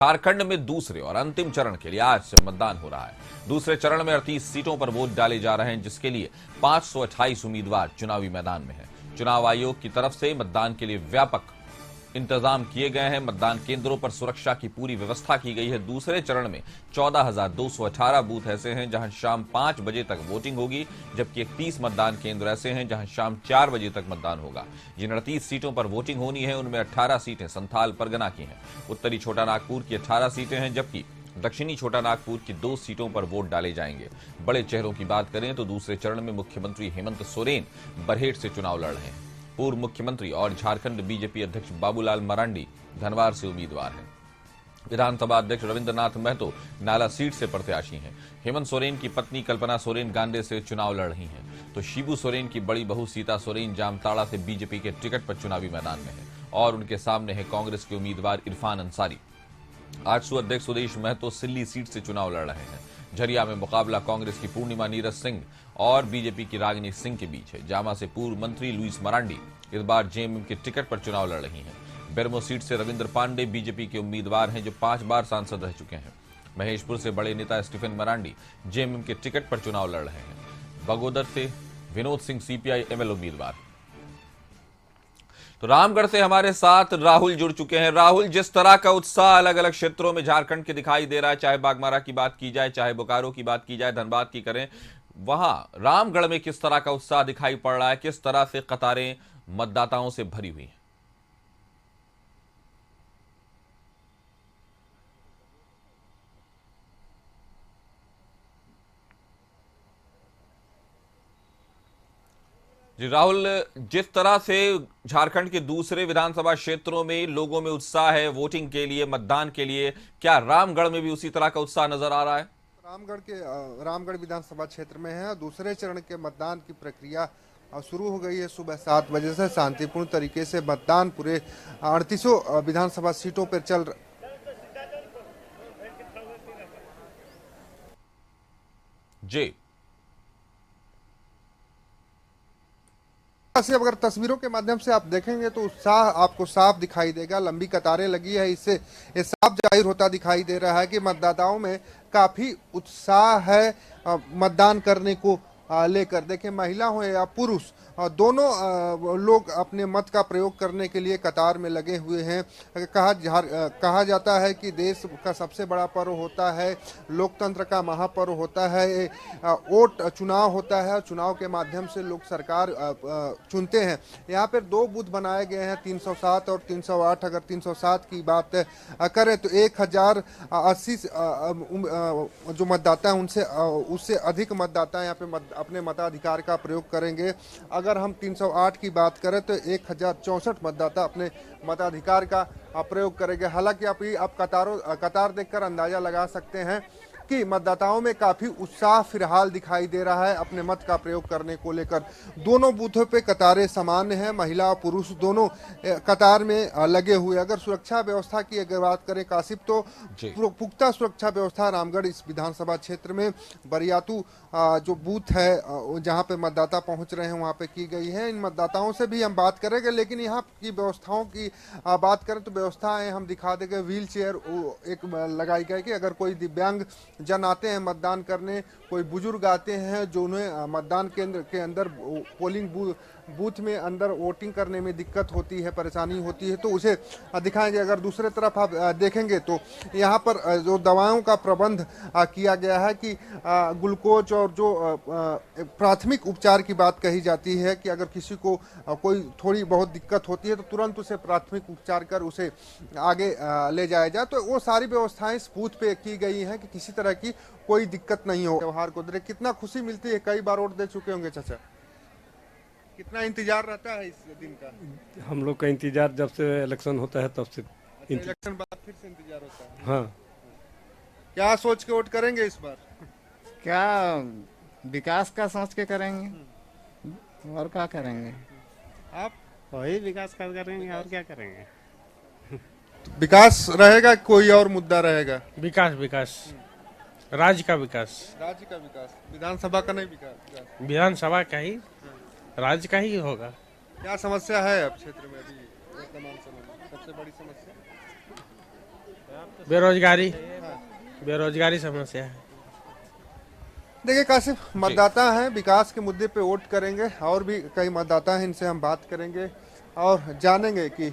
झारखंड में दूसरे और अंतिम चरण के लिए आज से मतदान हो रहा है। दूसरे चरण में 38 सीटों पर वोट डाले जा रहे हैं, जिसके लिए 528 उम्मीदवार चुनावी मैदान में हैं। चुनाव आयोग की तरफ से मतदान के लिए व्यापक इंतजाम किए गए हैं। मतदान केंद्रों पर सुरक्षा की पूरी व्यवस्था की गई है। दूसरे चरण में 14,218 बूथ ऐसे हैं जहां शाम 5 बजे तक वोटिंग होगी, जबकि 31 मतदान केंद्र ऐसे हैं जहां शाम 4 बजे तक मतदान होगा। जिन 38 सीटों पर वोटिंग होनी है उनमें 18 सीटें संथाल परगना की हैं। उत्तरी छोटा नागपुर की 18 सीटें हैं, जबकि दक्षिणी छोटा नागपुर की 2 सीटों पर वोट डाले जाएंगे। बड़े चेहरों की बात करें तो दूसरे चरण में मुख्यमंत्री हेमंत सोरेन बरहेट से चुनाव लड़ रहे हैं। पूर्व मुख्यमंत्री और झारखंड बीजेपी अध्यक्ष बाबूलाल मरांडी धनवार से उम्मीदवार हैं। विधानसभा अध्यक्ष रविंद्रनाथ महतो नाला सीट से प्रत्याशी हैं। हेमंत सोरेन की पत्नी कल्पना सोरेन गांडे से चुनाव लड़ रही हैं, तो शिबू सोरेन की बड़ी बहू सीता सोरेन जामताड़ा से बीजेपी के टिकट पर चुनावी मैदान में है और उनके सामने है कांग्रेस के उम्मीदवार इरफान अंसारी। आजसू अध्यक्ष सुदेश महतो सिल्ली सीट से चुनाव लड़ रहे हैं। झरिया में मुकाबला कांग्रेस की पूर्णिमा नीरज सिंह और बीजेपी की रागिनी सिंह के बीच है। जामा से पूर्व मंत्री लुइस मरांडी इस बार जेएमएम के टिकट पर चुनाव लड़ रही हैं। बेरमो सीट से रविंद्र पांडे बीजेपी के उम्मीदवार हैं, जो 5 बार सांसद रह चुके हैं। महेशपुर से बड़े नेता स्टीफन मरांडी जेएमएम के टिकट पर चुनाव लड़ रहे हैं। बगोदर से विनोद सिंह सीपीआई एमएल उम्मीदवार। तो रामगढ़ से हमारे साथ राहुल जुड़ चुके हैं। राहुल, जिस तरह का उत्साह अलग अलग क्षेत्रों में झारखंड के दिखाई दे रहा है, चाहे बागमारा की बात की जाए, चाहे बोकारो की बात की जाए, धनबाद की करें, वहां रामगढ़ में किस तरह का उत्साह दिखाई पड़ रहा है? किस तरह से कतारें मतदाताओं से भरी हुई हैं? जी राहुल, जिस तरह से झारखंड के दूसरे विधानसभा क्षेत्रों में लोगों में उत्साह है वोटिंग के लिए, मतदान के लिए, क्या रामगढ़ में भी उसी तरह का उत्साह नजर आ रहा है? रामगढ़ विधानसभा क्षेत्र में है। दूसरे चरण के मतदान की प्रक्रिया शुरू हो गई है। सुबह 7 बजे से शांतिपूर्ण तरीके से मतदान पूरे 38 विधानसभा सीटों पर चल रहा। जी, से अगर तस्वीरों के माध्यम से आप देखेंगे तो उत्साह आपको साफ दिखाई देगा। लंबी कतारें लगी है, इससे ये साफ जाहिर होता दिखाई दे रहा है कि मतदाताओं में काफी उत्साह है मतदान करने को लेकर। देखें, महिला हो या पुरुष, दोनों लोग अपने मत का प्रयोग करने के लिए कतार में लगे हुए हैं। कहा जाता है कि देश का सबसे बड़ा पर्व होता है, लोकतंत्र का महापर्व होता है, वोट चुनाव होता है। चुनाव के माध्यम से लोग सरकार चुनते हैं। यहाँ पर 2 बूथ बनाए गए हैं, 307 और 308। अगर 307 की बात करें तो 1080 जो मतदाता हैं उनसे उससे अधिक मतदाता यहाँ पे अपने मताधिकार का प्रयोग करेंगे। अगर हम 308 की बात करें तो 1064 मतदाता अपने मताधिकार का प्रयोग करेंगे। हालांकि आप कतार देखकर अंदाजा लगा सकते हैं कि मतदाताओं में काफी उत्साह फिलहाल दिखाई दे रहा है अपने मत का प्रयोग करने को लेकर। दोनों बूथों पे कतारें सामान्य हैं, महिला और पुरुष दोनों कतार में लगे हुए। अगर सुरक्षा व्यवस्था की अगर बात करें काशिफ, तो पुख्ता सुरक्षा व्यवस्था रामगढ़ इस विधानसभा क्षेत्र में बरियातू जो बूथ है जहां पे मतदाता पहुंच रहे हैं वहां पे की गई है। इन मतदाताओं से भी हम बात करेंगे, लेकिन यहाँ की व्यवस्थाओं की बात करें तो व्यवस्थाएं हम दिखा देंगे। व्हील चेयर एक लगाई गई कि अगर कोई दिव्यांग जन आते हैं मतदान करने, कोई बुजुर्ग आते हैं जो उन्हें मतदान केंद्र के अंदर पोलिंग बूथ में अंदर वोटिंग करने में दिक्कत होती है, परेशानी होती है, तो उसे दिखाएंगे। अगर दूसरे तरफ आप देखेंगे तो यहाँ पर जो दवाओं का प्रबंध किया गया है कि ग्लूकोज और जो प्राथमिक उपचार की बात कही जाती है कि अगर किसी को कोई थोड़ी बहुत दिक्कत होती है तो तुरंत उसे प्राथमिक उपचार कर उसे आगे ले जाया जाए। तो वो सारी व्यवस्थाएं इस बूथ पे की गई हैं कि किसी तरह की कोई दिक्कत नहीं हो। त्योहार को देख कितना खुशी मिलती है। कई बार वोट दे चुके होंगे चाचा, कितना इंतजार रहता है इस दिन का? हम लोग का इंतजार जब से इलेक्शन होता है तब से। इलेक्शन बाद फिर से इंतजार होता है। हाँ, क्या सोच के वोट करेंगे इस बार? क्या विकास का सोच के करेंगे और क्या करेंगे? आप वही विकास का करेंगे और क्या करेंगे? विकास रहेगा, कोई और मुद्दा रहेगा? विकास विकास राज्य का विकास, राज्य का विकास, विधानसभा का नहीं विकास? विधानसभा का ही, राज्य का ही होगा। क्या समस्या है अब क्षेत्र में अभी वर्तमान समय में सबसे बड़ी समस्या? बेरोजगारी बेरोजगारी समस्या है। देखिए कासिफ, मतदाता हैं, विकास के मुद्दे पे वोट करेंगे। और भी कई मतदाता हैं, इनसे हम बात करेंगे और जानेंगे कि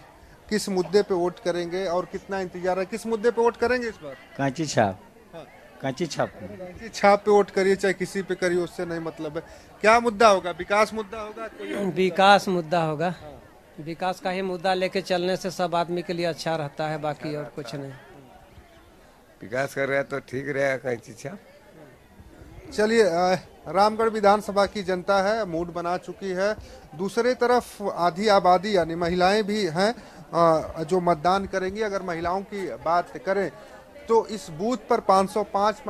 किस मुद्दे पे वोट करेंगे और कितना इंतजार है। किस मुद्दे पे वोट करेंगे इस बार? कांची छाप, कांची छाप। किसी छाप पे वोट करिए, चाहे किसी पे करिए, उससे नहीं मतलब है। क्या मुद्दा होगा? विकास मुद्दा होगा? कोई और? विकास मुद्दा होगा। विकास का ही मुद्दा लेके चलने से सब आदमी के लिए अच्छा रहता है, बाकी और कुछ नहीं। विकास कर रहा है तो ठीक रहेगा कैंची छाप। चलिए, रामगढ़ विधानसभा की जनता है, मूड बना चुकी है। दूसरी तरफ आधी आबादी यानी महिलाएं भी हैं जो मतदान करेंगी। अगर महिलाओं की बात करें तो इस बूथ पर 505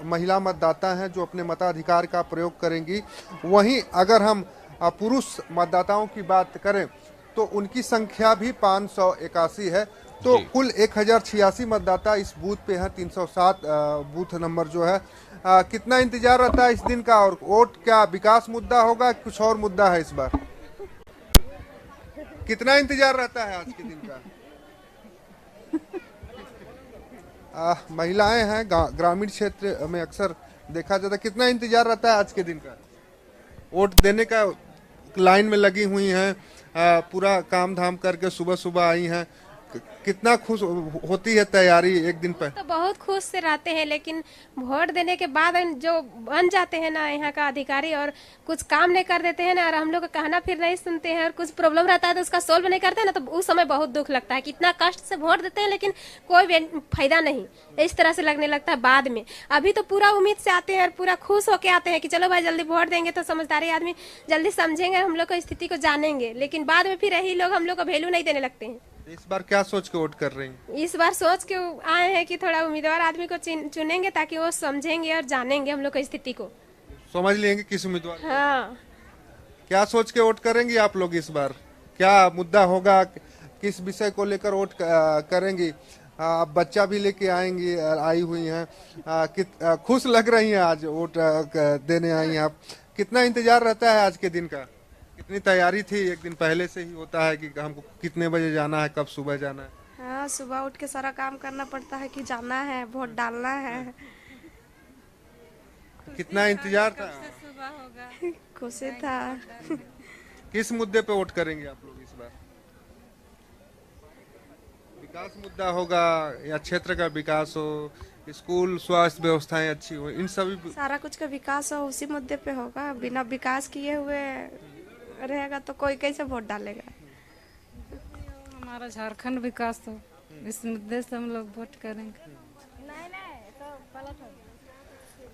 महिला मतदाता हैं जो अपने मताधिकार का प्रयोग करेंगी। वहीं अगर हम पुरुष मतदाताओं की बात करें तो उनकी संख्या भी 581 है। तो कुल 1086 मतदाता इस बूथ पे हैं। 307 बूथ नंबर जो है। कितना इंतजार रहता है इस दिन का? और वोट क्या विकास मुद्दा होगा, कुछ और मुद्दा है इस बार? कितना इंतजार रहता है आज के दिन का? महिलाएं हैं, ग्रामीण क्षेत्र में अक्सर देखा जाता है। कितना इंतजार रहता है आज के दिन का? वोट देने का लाइन में लगी हुई हैं, पूरा काम धाम करके सुबह सुबह आई हैं। कितना खुश होती है तैयारी एक दिन पर? तो बहुत खुश से रहते हैं, लेकिन वोट देने के बाद जो बन जाते हैं ना यहाँ का अधिकारी और कुछ काम नहीं कर देते हैं ना, और हम लोग का कहना फिर नहीं सुनते हैं और कुछ प्रॉब्लम रहता है तो उसका सोल्व नहीं करते हैं ना, तो उस समय बहुत दुख लगता है कि इतना कष्ट से वोट देते हैं लेकिन कोई फायदा नहीं। इस तरह से लगने लगता है बाद में। अभी तो पूरा उम्मीद से आते हैं और पूरा खुश होके आते हैं कि चलो भाई जल्दी वोट देंगे तो समझदारी आदमी जल्दी समझेंगे, हम लोग की स्थिति को जानेंगे। लेकिन बाद में फिर यही लोग हम लोग को वैल्यू नहीं देने लगते हैं। इस बार क्या सोच के वोट कर रही हैं? इस बार सोच के आए हैं कि थोड़ा उम्मीदवार आदमी को चुनेंगे ताकि वो समझेंगे और जानेंगे हम लोग की स्थिति को। समझ लेंगे किस उम्मीदवार? हाँ। क्या सोच के वोट करेंगी आप लोग इस बार? क्या मुद्दा होगा? किस विषय को लेकर वोट करेंगी? आप बच्चा भी लेके आएंगी, आई हुई हैं। खुश लग रही हैं आज वोट देने आई हैं आप। कितना इंतजार रहता है आज के दिन का? कितनी तैयारी थी? एक दिन पहले से ही होता है कि हमको कितने बजे जाना है, कब सुबह जाना है? हाँ, सुबह उठ के सारा काम करना पड़ता है कि जाना है, वोट डालना है। कितना इंतजार था? सुबह होगा। खुशी था। किस मुद्दे पे वोट करेंगे आप लोग इस बार? विकास मुद्दा होगा या क्षेत्र का विकास हो, स्कूल स्वास्थ्य व्यवस्थाएं अच्छी हो, इन सभी सारा कुछ का विकास हो, उसी मुद्दे पे होगा। बिना विकास किए हुए रहेगा तो कोई कैसे वोट डालेगा? हमारा झारखंड विकास हो, इस मुद्दे से हम लोग वोट करेंगे।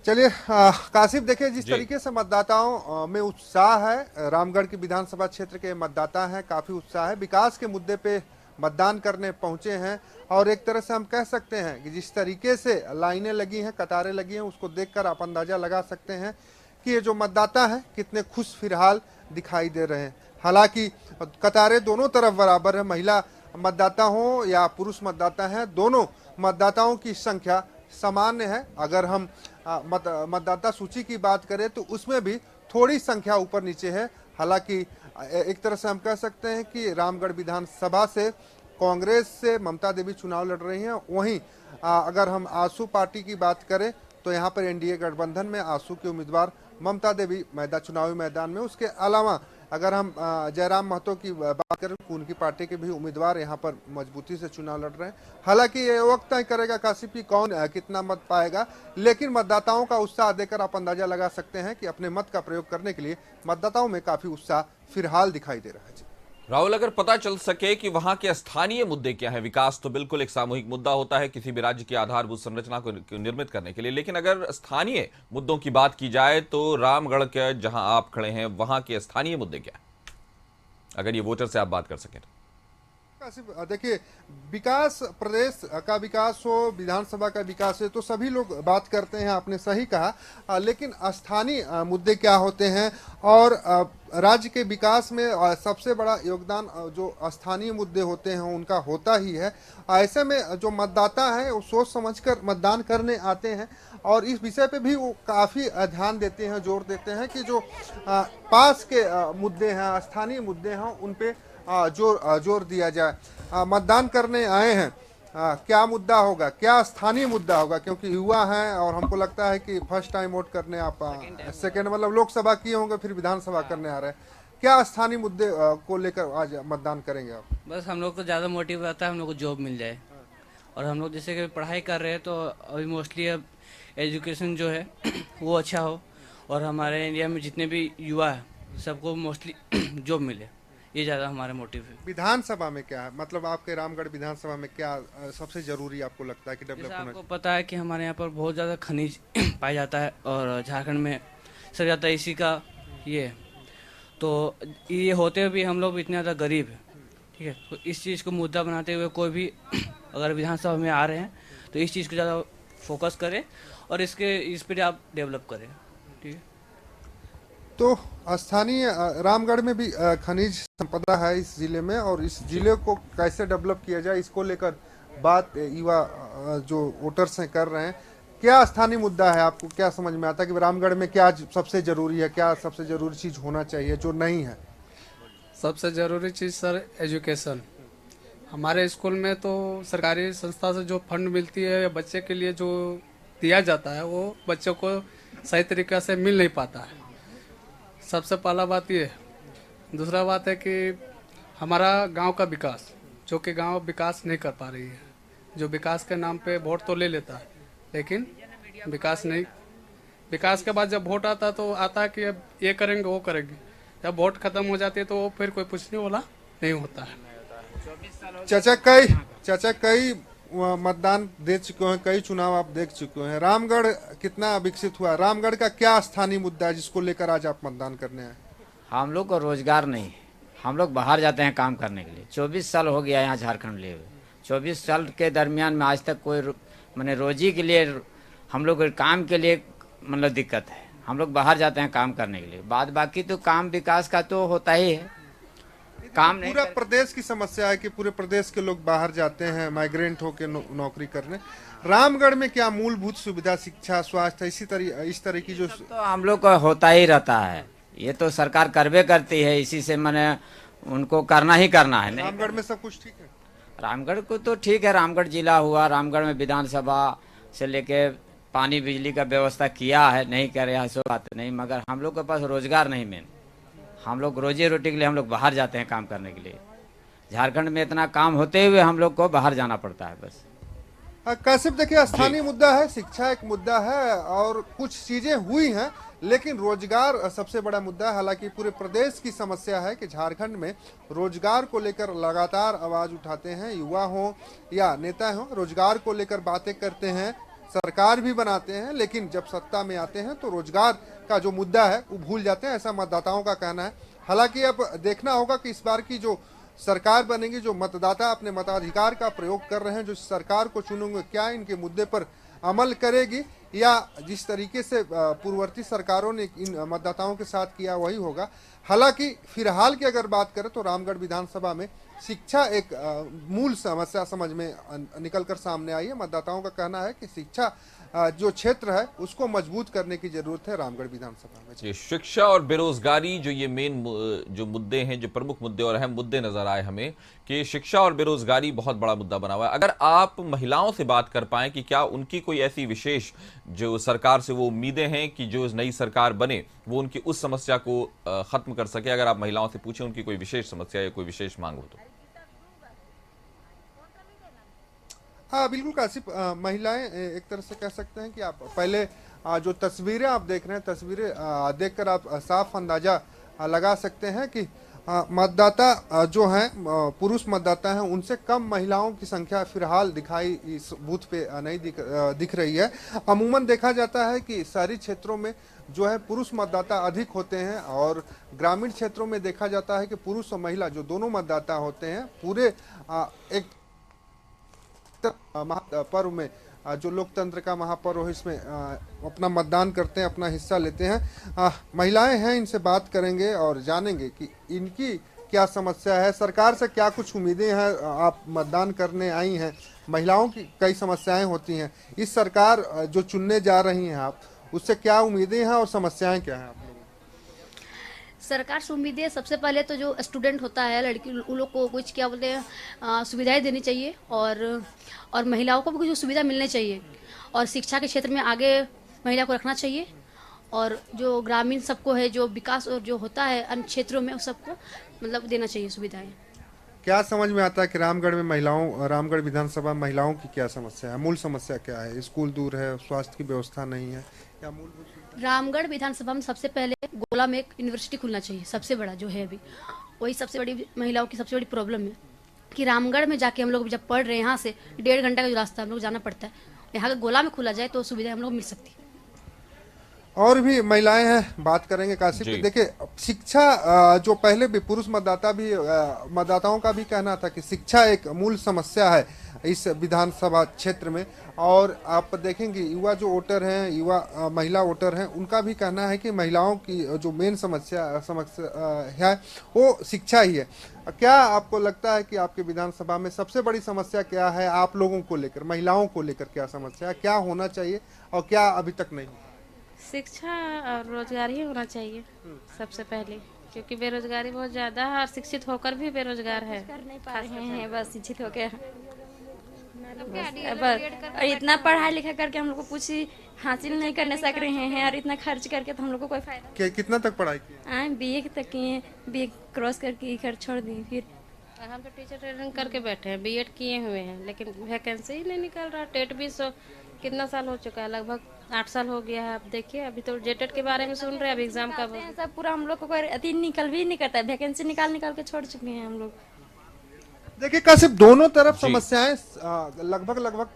चलिए कासिफ, देखिए जिस तरीके से मतदाताओं में उत्साह है, रामगढ़ के विधानसभा क्षेत्र के मतदाता हैं, काफी उत्साह है। विकास के मुद्दे पे मतदान करने पहुंचे हैं और एक तरह से हम कह सकते हैं कि जिस तरीके से लाइनें लगी हैं, कतारें लगी हैं, उसको देखकर आप अंदाजा लगा सकते हैं कि ये जो मतदाता हैं कितने खुश फिलहाल दिखाई दे रहे हैं। हालांकि कतारें दोनों तरफ बराबर है, महिला मतदाता हो या पुरुष मतदाता हैं, दोनों मतदाताओं की संख्या सामान्य है। अगर हम मतदाता सूची की बात करें तो उसमें भी थोड़ी संख्या ऊपर नीचे है। हालांकि एक तरह से हम कह सकते हैं कि रामगढ़ विधानसभा से कांग्रेस से ममता देवी चुनाव लड़ रही हैं। वहीं अगर हम आसू पार्टी की बात करें तो यहाँ पर एनडीए गठबंधन में आसू के उम्मीदवार ममता देवी चुनावी मैदान में। उसके अलावा अगर हम जयराम महतो की बात करें, उनकी पार्टी के भी उम्मीदवार यहाँ पर मजबूती से चुनाव लड़ रहे हैं। हालांकि ये वक्त तय करेगा कासिफ की कौन कितना मत पाएगा, लेकिन मतदाताओं का उत्साह देकर आप अंदाजा लगा सकते हैं कि अपने मत का प्रयोग करने के लिए मतदाताओं में काफी उत्साह फिलहाल दिखाई दे रहा है। जी राहुल, अगर पता चल सके कि वहां के स्थानीय मुद्दे क्या है, विकास तो बिल्कुल एक सामूहिक मुद्दा होता है किसी भी राज्य की आधारभूत संरचना को निर्मित करने के लिए, लेकिन अगर स्थानीय मुद्दों की बात की जाए तो रामगढ़ के जहां आप खड़े हैं वहां के स्थानीय मुद्दे क्या है, अगर ये वोटर से आप बात कर सकें तो? देखिए, विकास, प्रदेश का विकास हो, विधानसभा का विकास है तो सभी लोग बात करते हैं, आपने सही कहा। लेकिन स्थानीय मुद्दे क्या होते हैं और राज्य के विकास में सबसे बड़ा योगदान जो स्थानीय मुद्दे होते हैं उनका होता ही है। ऐसे में जो मतदाता है वो सोच समझकर मतदान करने आते हैं और इस विषय पे भी वो काफ़ी ध्यान देते हैं, जोर देते हैं कि जो पास के मुद्दे हैं, स्थानीय मुद्दे हैं, उन पे जोर दिया जाए। मतदान करने आए हैं क्या मुद्दा होगा, क्या स्थानीय मुद्दा होगा, क्योंकि युवा हैं और हमको लगता है कि फर्स्ट टाइम वोट करने आप सेकेंड मतलब लोकसभा किए होंगे फिर विधानसभा करने आ रहे हैं, क्या स्थानीय मुद्दे को लेकर आज मतदान करेंगे आप? बस हम लोग को ज़्यादा मोटिव रहता है हम लोग को जॉब मिल जाए, और हम लोग जैसे कि पढ़ाई कर रहे हैं तो अभी मोस्टली अब एजुकेशन जो है वो अच्छा हो, और हमारे इंडिया में जितने भी युवा है सबको मोस्टली जॉब मिले, ये ज़्यादा हमारा मोटिव है। विधानसभा में क्या है, मतलब आपके रामगढ़ विधानसभा में क्या सबसे जरूरी आपको लगता है कि डेवलप होना? आपको पता है कि हमारे यहाँ पर बहुत ज़्यादा खनिज पाया जाता है और झारखंड में सबसे ज़्यादा इसी का ये है, तो ये होते हुए भी हम लोग इतने ज़्यादा गरीब है, ठीक है, तो इस चीज़ को मुद्दा बनाते हुए कोई भी अगर विधानसभा में आ रहे हैं तो इस चीज़ को ज़्यादा फोकस करें और इस पर आप डेवलप करें, ठीक है। तो स्थानीय रामगढ़ में भी खनिज संपदा है इस जिले में, और इस जिले को कैसे डेवलप किया जाए इसको लेकर बात युवा जो वोटर्स हैं कर रहे हैं। क्या स्थानीय मुद्दा है, आपको क्या समझ में आता है कि रामगढ़ में क्या सबसे जरूरी है, क्या सबसे जरूरी चीज होना चाहिए जो नहीं है? सबसे ज़रूरी चीज़ सर एजुकेशन। हमारे स्कूल में तो सरकारी संस्था से जो फंड मिलती है बच्चे के लिए जो दिया जाता है वो बच्चों को सही तरीक़े से मिल नहीं पाता है, सबसे पहला बात ये है। दूसरा बात है कि हमारा गांव का विकास, जो कि गांव विकास नहीं कर पा रही है, जो विकास के नाम पे वोट तो ले लेता है लेकिन विकास नहीं, विकास के बाद जब वोट आता है तो आता है कि अब ये करेंगे वो करेंगे, जब वोट खत्म हो जाती है तो फिर कोई पूछने वाला नहीं होता है। चाचा कई मतदान दे चुके हैं, कई चुनाव आप देख चुके हैं, रामगढ़ कितना विकसित हुआ, रामगढ़ का क्या स्थानीय मुद्दा है जिसको लेकर आज आप मतदान करने आए? हम लोग को रोजगार नहीं है, हम लोग बाहर जाते हैं काम करने के लिए। 24 साल हो गया यहाँ झारखंड लिए हुए, 24 साल के दरमियान में आज तक कोई मैंने रोजी के लिए हम लोग काम के लिए मतलब दिक्कत है, हम लोग बाहर जाते हैं काम करने के लिए। बाद बाकी तो काम विकास का तो होता ही है, काम नहीं। पूरा प्रदेश की समस्या है कि पूरे प्रदेश के लोग बाहर जाते हैं माइग्रेंट होकर नौकरी करने। रामगढ़ में क्या मूलभूत सुविधा, शिक्षा, स्वास्थ्य, इस तरह की जो तो हम लोग को होता ही रहता है, ये तो सरकार करवे करती है, इसी से मैंने उनको करना ही करना है। रामगढ़ में सब कुछ ठीक है? रामगढ़ को तो ठीक है, रामगढ़ जिला हुआ, रामगढ़ में विधानसभा से लेके पानी बिजली का व्यवस्था किया है, नहीं कर रहा सो बात नहीं, मगर हम लोग के पास रोजगार नहीं। मेन हम लोग रोजी रोटी के लिए हम लोग बाहर जाते हैं काम करने के लिए, झारखंड में इतना काम होते हुए हम लोग को बाहर जाना पड़ता है बस। कासिफ देखिए, स्थानीय मुद्दा है, शिक्षा एक मुद्दा है और कुछ चीजें हुई हैं, लेकिन रोजगार सबसे बड़ा मुद्दा है। हालांकि पूरे प्रदेश की समस्या है कि झारखंड में रोजगार को लेकर लगातार आवाज उठाते हैं, युवा हो या नेता हो, रोजगार को लेकर बातें करते हैं, सरकार भी बनाते हैं, लेकिन जब सत्ता में आते हैं तो रोजगार का जो मुद्दा है वो भूल जाते हैं, ऐसा मतदाताओं का कहना है। हालांकि अब देखना होगा कि इस बार की जो सरकार बनेगी, जो मतदाता अपने मताधिकार का प्रयोग कर रहे हैं, जो सरकार को चुनेंगे, क्या इनके मुद्दे पर अमल करेगी या जिस तरीके से पूर्ववर्ती सरकारों ने इन मतदाताओं के साथ किया वही होगा। हालांकि फिलहाल की अगर बात करें तो रामगढ़ विधानसभा में शिक्षा एक मूल समस्या समझ में निकलकर सामने आई है। मतदाताओं का कहना है कि शिक्षा जो क्षेत्र है उसको मजबूत करने की जरूरत है रामगढ़ विधानसभा में। ये शिक्षा और बेरोजगारी जो ये मेन जो मुद्दे हैं, जो प्रमुख मुद्दे और अहम मुद्दे नजर आए हमें कि शिक्षा और बेरोजगारी बहुत बड़ा मुद्दा बना हुआ है। अगर आप महिलाओं से बात कर पाएं कि क्या उनकी कोई ऐसी विशेष जो सरकार से वो उम्मीदें हैं कि जो नई सरकार बने वो उनकी उस समस्या को खत्म कर सके, अगर आप महिलाओं से पूछें उनकी कोई विशेष समस्या या कोई विशेष मांग हो तो? हाँ बिल्कुल कासिफ, महिलाएं एक तरह से कह सकते हैं कि आप पहले जो तस्वीरें आप देख रहे हैं, तस्वीरें देखकर आप साफ अंदाजा लगा सकते हैं कि मतदाता जो हैं, पुरुष मतदाता हैं, उनसे कम महिलाओं की संख्या फिलहाल दिखाई इस बूथ पे नहीं दिख रही है। अमूमन देखा जाता है कि शहरी क्षेत्रों में जो है पुरुष मतदाता अधिक होते हैं और ग्रामीण क्षेत्रों में देखा जाता है कि पुरुष और महिला जो दोनों मतदाता होते हैं पूरे एक महापर्व में, जो लोकतंत्र का महापर्व है, इसमें अपना मतदान करते हैं, अपना हिस्सा लेते हैं। महिलाएं हैं, इनसे बात करेंगे और जानेंगे कि इनकी क्या समस्या है, सरकार से क्या कुछ उम्मीदें हैं। आप मतदान करने आई हैं, महिलाओं की कई समस्याएं होती हैं, इस सरकार जो चुनने जा रही हैं आप, उससे क्या उम्मीदें हैं और समस्याएं क्या हैं आप लोगों की? सरकार से उम्मीदें सबसे पहले तो जो स्टूडेंट होता है लड़की उन लोग को कुछ क्या बोलते हैं सुविधाएं देनी चाहिए और महिलाओं को भी कुछ सुविधा मिलनी चाहिए और शिक्षा के क्षेत्र में आगे महिला को रखना चाहिए और जो ग्रामीण सबको है जो विकास और जो होता है अन्य क्षेत्रों में उस सबको मतलब देना चाहिए सुविधाएं। क्या समझ में आता है कि रामगढ़ विधानसभा महिलाओं की क्या समस्या है, मूल समस्या क्या है? स्कूल दूर है, स्वास्थ्य की व्यवस्था नहीं है, क्या मूलभूत? रामगढ़ विधानसभा में सबसे पहले गोला में एक यूनिवर्सिटी खुलना चाहिए, सबसे बड़ा जो है अभी वही सबसे बड़ी महिलाओं की सबसे बड़ी प्रॉब्लम है कि रामगढ़ में जाके हम लोग जब पढ़ रहे हैं यहाँ से 1.5 घंटा का जो रास्ता हम लोग जाना पड़ता है, यहाँ का गोला में खुला जाए तो सुविधा हम लोग मिल सकती है। और भी महिलाएं हैं, बात करेंगे काशी। देखिए शिक्षा जो पहले भी पुरुष मतदाताओं का भी कहना था कि शिक्षा एक मूल समस्या है इस विधानसभा क्षेत्र में। और आप देखेंगे युवा जो वोटर हैं, महिला वोटर हैं, उनका भी कहना है कि महिलाओं की जो मेन समस्या है वो शिक्षा ही है। क्या आपको लगता है कि आपके विधानसभा में सबसे बड़ी समस्या क्या है? आप लोगों को लेकर, महिलाओं को लेकर क्या समस्या है, क्या होना चाहिए और क्या अभी तक नहीं? शिक्षा और रोजगार ही होना चाहिए सबसे पहले, क्योंकि बेरोजगारी बहुत ज्यादा है और शिक्षित होकर भी बेरोजगार है। कर नहीं पा रहे हैं, बस शिक्षित होकर और इतना पढ़ाई लिखा करके हम लोग को कुछ हासिल नहीं करने सक रहे हैं और इतना खर्च करके तो हम लोग को कोई फायदा। कितना तक पढ़ाई की? बीए तक किए, बीए क्रॉस करके घर छोड़ दी। फिर हम तो टीचर ट्रेनिंग करके बैठे हैं, बीएड किए हुए हैं, लेकिन वैकेंसी ही नहीं निकल रहा। टेट भी कितना साल हो चुका है, लगभग 8 साल हो गया है। अब देखिए अभी तो जेटेट के बारे में सुन रहे हैं, अभी एग्जाम का सब पूरा हम लोग को कोई अति निकल भी नहीं करता है, वैकेंसी निकाल के छोड़ चुके हैं हम लोग। देखिए कासिफ, दोनों तरफ समस्याएं लगभग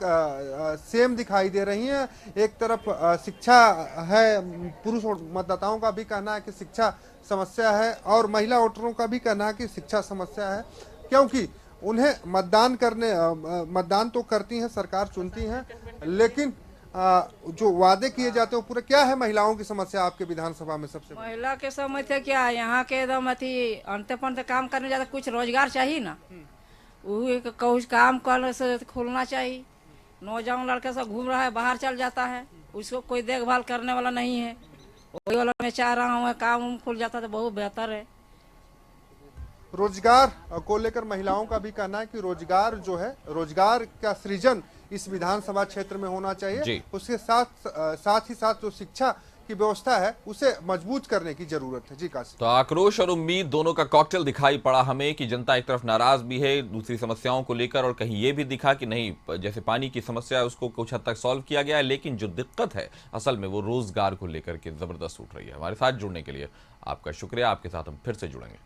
सेम दिखाई दे रही हैं। एक तरफ शिक्षा है, पुरुष मतदाताओं का भी कहना है कि शिक्षा समस्या है और महिला वोटरों का भी कहना है कि शिक्षा समस्या है, क्योंकि उन्हें मतदान तो करती हैं, सरकार चुनती है, लेकिन जो वादे किए जाते हैं वो पूरे। क्या है महिलाओं की समस्या आपके विधानसभा में सबसे? महिला के समस्या क्या है, यहाँ के एकदम अंत काम करने जाता, कुछ रोजगार चाहिए ना, कुछ काम कर से खोलना चाहिए। नौजवान लड़के सब घूम रहा है, बाहर चल जाता है, उसको कोई देखभाल करने वाला नहीं है। वही वाला मैं चाह रहा हूँ काम खुल जाता तो बहुत बेहतर है। रोजगार को लेकर महिलाओं का भी कहना है कि रोजगार का सृजन इस विधानसभा क्षेत्र में होना चाहिए। उसके साथ ही जो शिक्षा की व्यवस्था है उसे मजबूत करने की जरूरत है। जी काशी। तो आक्रोश और उम्मीद दोनों का कॉकटेल दिखाई पड़ा हमें कि जनता एक तरफ नाराज भी है दूसरी समस्याओं को लेकर, और कहीं ये भी दिखा कि नहीं, जैसे पानी की समस्या है उसको कुछ हद तक सॉल्व किया गया है, लेकिन जो दिक्कत है असल में वो रोजगार को लेकर के जबरदस्त उठ रही है। हमारे साथ जुड़ने के लिए आपका शुक्रिया। आपके साथ हम फिर से जुड़ेंगे।